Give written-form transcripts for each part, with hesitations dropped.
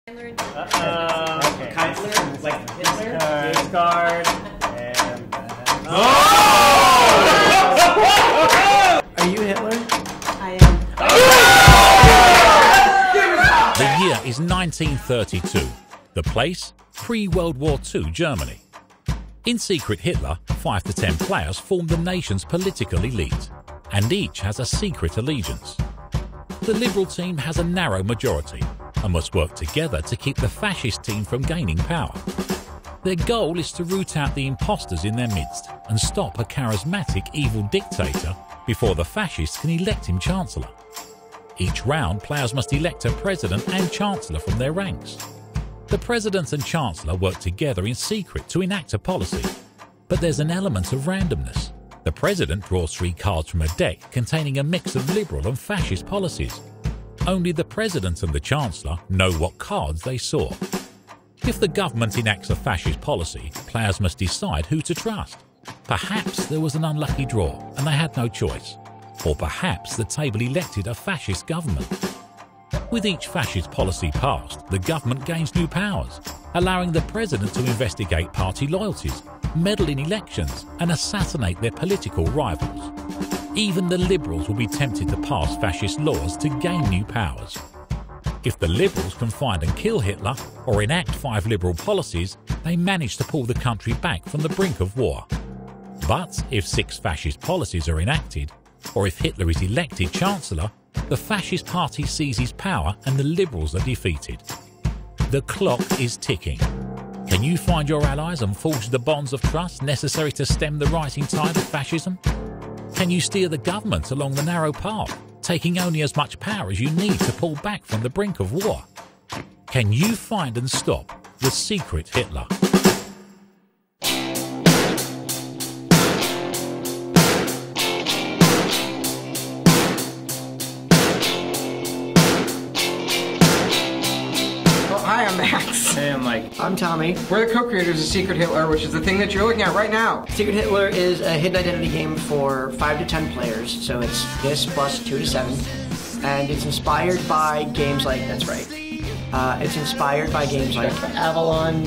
Okay. Keisler, like Hitler. Discard. And Are you Hitler? I am. The year is 1932. The place? Pre-World War II Germany. In secret, Hitler, 5 to 10 players form the nation's political elite, and each has a secret allegiance. The Liberal team has a narrow majority and must work together to keep the fascist team from gaining power. Their goal is to root out the imposters in their midst and stop a charismatic evil dictator before the fascists can elect him chancellor. Each round, players must elect a president and chancellor from their ranks. The president and chancellor work together in secret to enact a policy, but there's an element of randomness. The president draws 3 cards from a deck containing a mix of liberal and fascist policies. Only the president and the chancellor know what cards they saw. If the government enacts a fascist policy, players must decide who to trust. Perhaps there was an unlucky draw and they had no choice. Or perhaps the table elected a fascist government. With each fascist policy passed, the government gains new powers, allowing the president to investigate party loyalties, meddle in elections and assassinate their political rivals. Even the Liberals will be tempted to pass fascist laws to gain new powers. If the Liberals can find and kill Hitler or enact 5 liberal policies, they manage to pull the country back from the brink of war. But if 6 fascist policies are enacted, or if Hitler is elected chancellor, the fascist party seizes power and the Liberals are defeated. The clock is ticking. Can you find your allies and forge the bonds of trust necessary to stem the rising tide of fascism? Can you steer the government along the narrow path, taking only as much power as you need to pull back from the brink of war? Can you find and stop the secret Hitler? Hi, I'm Max. Hey, I'm Mike. I'm Tommy. We're the co-creators of Secret Hitler, which is the thing that you're looking at right now. Secret Hitler is a hidden identity game for 5 to 10 players, so it's this plus 2 to 7. And it's inspired by games like, that's right. It's inspired by games like Avalon,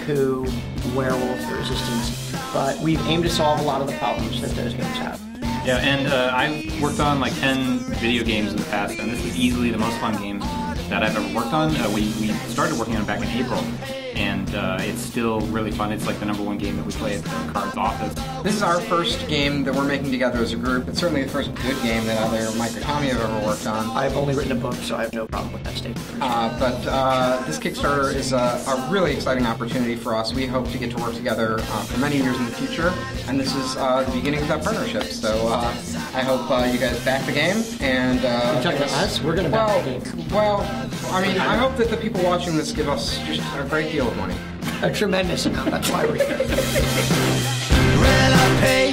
Coup, Werewolf, The Resistance. But we've aimed to solve a lot of the problems that those games have. Yeah, and I've worked on like 10 video games in the past, and this is easily the most fun game that I've ever worked on. We started working on it back in April, and it's still really fun. It's like the #1 game that we play at the Card's office. This is our first game that we're making together as a group. It's certainly the first good game that either Mike or Tommy have ever worked on. I've only written a book, so I have no problem with that statement. But this Kickstarter is a really exciting opportunity for us. We hope to get to work together for many years in the future, and this is the beginning of that partnership. So I hope you guys back the game. And You're talking about us? We're going to back the game. Well, I mean, I hope that the people watching this give us just a great deal of money. A tremendous amount. That's why we're here. Well, I pay